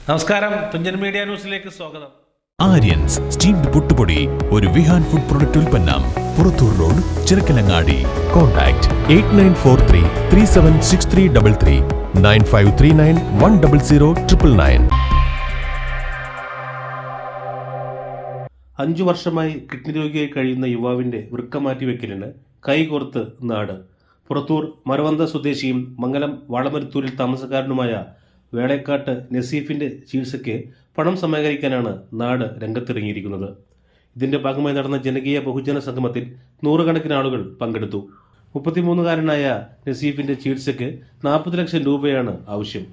നമസ്കാരം, തുഞ്ചൻ മീഡിയ ന്യൂസിലേക്ക് സ്വാഗതം. ആര്യൻസ് സ്റ്റീംഡ് പുട്ടുപൊടി ഒരു വിഹാൻ ഫുഡ് പ്രൊഡക്റ്റ് ഉൽപ്പന്നം. പുറത്തൂർ റോഡ്, ചിറക്കലങ്ങാടി. കോൺടാക്ട് 8943376333 9539100909. 5 വർഷമായി കിഡ്നി രോഗിയായി കഴിയുന്ന യുവാവിന്റെ വൃക്ക മാറ്റിവെക്കലിന് കൈകോർത്ത് നാട്. പുറത്തൂർ മരവന്ത സ്വദേശിയും മംഗലം വാളമരുത്തൂരിൽ താമസക്കാരനുമായ വേളേക്കാട്ട് നസീഫിന്റെ ചികിത്സയ്ക്ക് പണം സമാഹരിക്കാനാണ് നാട് രംഗത്തിറങ്ങിയിരിക്കുന്നത്. ഇതിന്റെ ഭാഗമായി നടന്ന ജനകീയ ബഹുജന സംഗമത്തിൽ നൂറുകണക്കിന് ആളുകൾ പങ്കെടുത്തു. 33-കാരനായ നസീഫിന്റെ ചികിത്സയ്ക്ക് 40 ലക്ഷം രൂപയാണ് ആവശ്യം.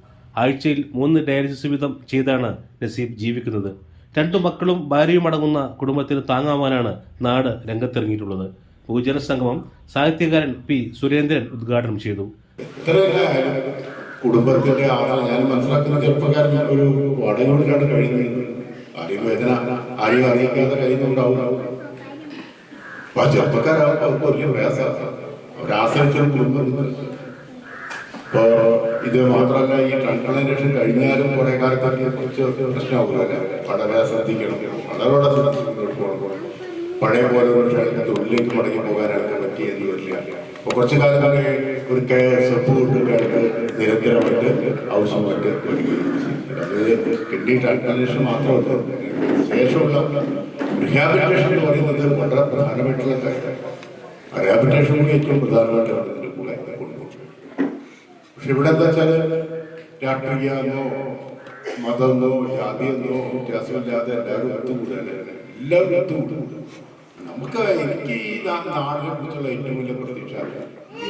ആഴ്ചയിൽ 3 ഡയാലിസിസ് വീതം ചെയ്താണ് നസീഫ് ജീവിക്കുന്നത്. 2 മക്കളും ഭാര്യയും അടങ്ങുന്ന കുടുംബത്തിന് താങ്ങാവാനാണ് നാട് രംഗത്തിറങ്ങിയിട്ടുള്ളത്. ബഹുജന സംഗമം സാഹിത്യകാരൻ പി സുരേന്ദ്രൻ ഉദ്ഘാടനം ചെയ്തു. കുടുംബത്തിന്റെ ഞാൻ മനസ്സിലാക്കുന്ന ചെറുപ്പക്കാരൻ ഒരു വാടകയോടിലാണ് കഴിയുന്നത്. ആരെയും വേദന ആരെയും അറിയിക്കാതെ കഴിയുന്നുണ്ടാവും. അപ്പൊ ആ ചെറുപ്പക്കാരാവുമ്പോൾ അവർക്ക് വലിയ പ്രയാസമാണ്. അവരാശ്രയിച്ചൊരു കുടുംബം. ഇപ്പോ ഇത് മാത്രമല്ല, ഈ ട്രാൻസ്പ്ലാന്റേഷൻ കഴിഞ്ഞാലും കുറെ കാലത്തേക്ക് കുറച്ച് പ്രശ്നമാകില്ല. വളരെ ശ്രദ്ധിക്കണം, വളരെ ശ്രദ്ധിക്കണം. പഴയ പോലെ പക്ഷേ തൊഴിലേക്ക് മടങ്ങി പോകാനായിട്ട് പറ്റിയെന്ന് വരില്ല. അപ്പൊ കുറച്ചു കാലം വരെ ഒരു സപ്പോർട്ട് നിരന്തരമായിട്ട് ആവശ്യമായിട്ട് വരികയും അത് കിഡ്നി ട്രാൻസ്പ്ലാന്റേഷൻ മാത്രമല്ല, ശേഷമുള്ള റിഹാബിലിറ്റേഷൻ എന്ന് പറയുന്നത് വളരെ പ്രധാനമായിട്ടുള്ള കാര്യമാണ്. റിഹാബിലിറ്റേഷൻ കൂടി ഏറ്റവും പ്രധാനമായിട്ടാണ് ഇതിന്റെ കൂടെ കൊണ്ടുപോകുന്നത്. പക്ഷെ ഇവിടെ എന്താ വെച്ചാല് രാഷ്ട്രീയമോ മതമോ ജാതിയെന്നോ വ്യത്യാസമില്ലാതെ എല്ലാവരും ഒത്തുകൂടാൻ, എല്ലാവരും ഒത്തുകൂടും. എനിക്ക് ഈ നാടിനെ കുറിച്ചുള്ള ഏറ്റവും വലിയ പ്രതീക്ഷ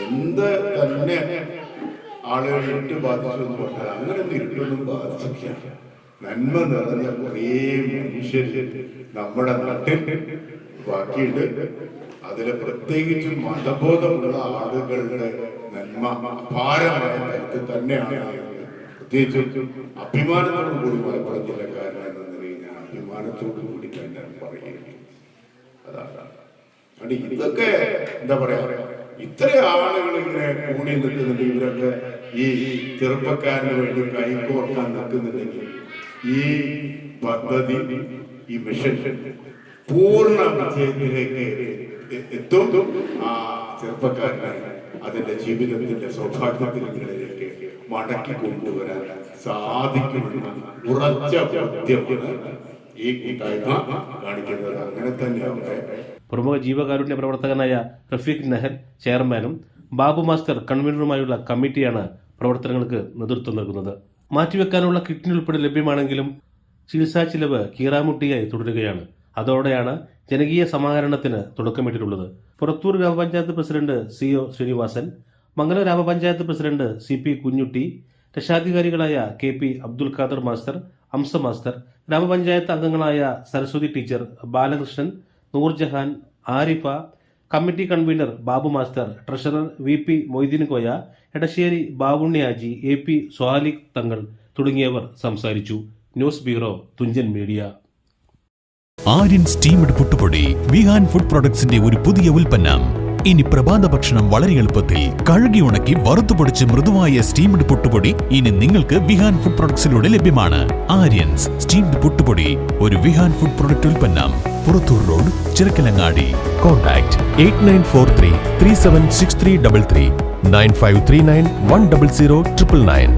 എന്ത് തന്നെ ആളുകൾ ഇരുട്ട് ബാധിച്ചു എന്ന് പറഞ്ഞാൽ അങ്ങനെ ഇരുട്ടൊന്നും ബാധിച്ചില്ല. നന്മ നിറഞ്ഞ കുറേ മനുഷ്യര് നമ്മുടെ നാട്ടിൽ ബാക്കിയിട്ട് അതിൽ പ്രത്യേകിച്ച് മതബോധമുള്ള ആളുകളുടെ നന്മ അപാരമായ തരത്തിൽ തന്നെയാണ്. പ്രത്യേകിച്ച് അഭിമാനത്തോടു കൂടി മലപ്പുറം ജില്ലക്കാരൻ എന്ന നിലയിൽ ഞാൻ അഭിമാനത്തോടു കൂടി തന്നെ പറയുകയാണ്. അതാണ് ഇതൊക്കെ എന്താ പറയാ, ഇത്ര ആളുകൾ ഇങ്ങനെ കൂടി നിൽക്കുന്നുണ്ട്. ഇവരൊക്കെ ഈ ചെറുപ്പക്കാരന് വേണ്ടി കൈകോർക്കാൻ നിൽക്കുന്നുണ്ടെങ്കിൽ ഈ പദ്ധതി, ഈ മിഷൻ പൂർണ്ണ വിജയത്തിലേക്ക് എത്തും. ആ ചെറുപ്പക്കാരനെ അതിന്റെ ജീവിതത്തിന്റെ സൗഭാഗ്യത്തിലേക്ക് മടക്കി കൊണ്ടുവരാൻ സാധിക്കുമെന്ന് ഉറച്ച ബോധ്യമാണ് ഈ കൂട്ടായ്മ കാണിക്കുന്നത്. അങ്ങനെ തന്നെയാണ്. പ്രമുഖ ജീവകാരുണ്യ പ്രവർത്തകനായ റഫീഖ് നെഹൽ ചെയർമാനും ബാബു മാസ്റ്റർ കൺവീനറുമായുള്ള കമ്മിറ്റിയാണ് പ്രവർത്തനങ്ങൾക്ക് നേതൃത്വം നൽകുന്നത്. മാറ്റിവെക്കാനുള്ള കിഡ്നി ഉൾപ്പെടെ ലഭ്യമാണെങ്കിലും ചികിത്സാ ചിലവ് കീറാമുട്ടിയായി തുടരുകയാണ്. അതോടെയാണ് ജനകീയ സമാഹരണത്തിന് തുടക്കമിട്ടിട്ടുള്ളത്. പുറത്തൂർ ഗ്രാമപഞ്ചായത്ത് പ്രസിഡന്റ് CO ശ്രീനിവാസൻ, മംഗലം ഗ്രാമപഞ്ചായത്ത് പ്രസിഡന്റ് CP കുഞ്ഞുട്ടി, രക്ഷാധികാരികളായ KP Abdul Khader master, Amsa master, ഗ്രാമപഞ്ചായത്ത് അംഗങ്ങളായ Saraswathi teacher, Balakrishnan, Noorjahan, Arifa, committee convener Babu master, treasurer VP Moideen Koya, Edassery Bavunyaji, AP Swalih Thangal തുടങ്ങിയവർ സംസാരിച്ചു. News bureau, Thunchan media. Aryan steamed പുട്ടുപൊടി വിഹാൻ ഫുഡ് പ്രൊഡക്ട്സിന്റെ ഒരു പുതിയ ഉൽപ്പന്നം. ഇനി പ്രഭാത ഭക്ഷണം വളരെ എളുപ്പത്തിൽ കഴുകി ഉണക്കി വറുത്തുപൊടിച്ച് മൃദുവായ സ്റ്റീംഡ് പുട്ടുപൊടി ഇനി നിങ്ങൾക്ക് വിഹാൻ ഫുഡ് പ്രൊഡക്ട്സിലൂടെ ലഭ്യമാണ്. ആര്യൻസ് സ്റ്റീംഡ് പുട്ടുപൊടി ഒരു വിഹാൻ ഫുഡ് പ്രൊഡക്റ്റ് ഉൽപ്പന്നം. പുറത്തൂർ റോഡ്, ചിറക്കലങ്ങാടി. കോൺടാക്ട് 8943376333 9539100909.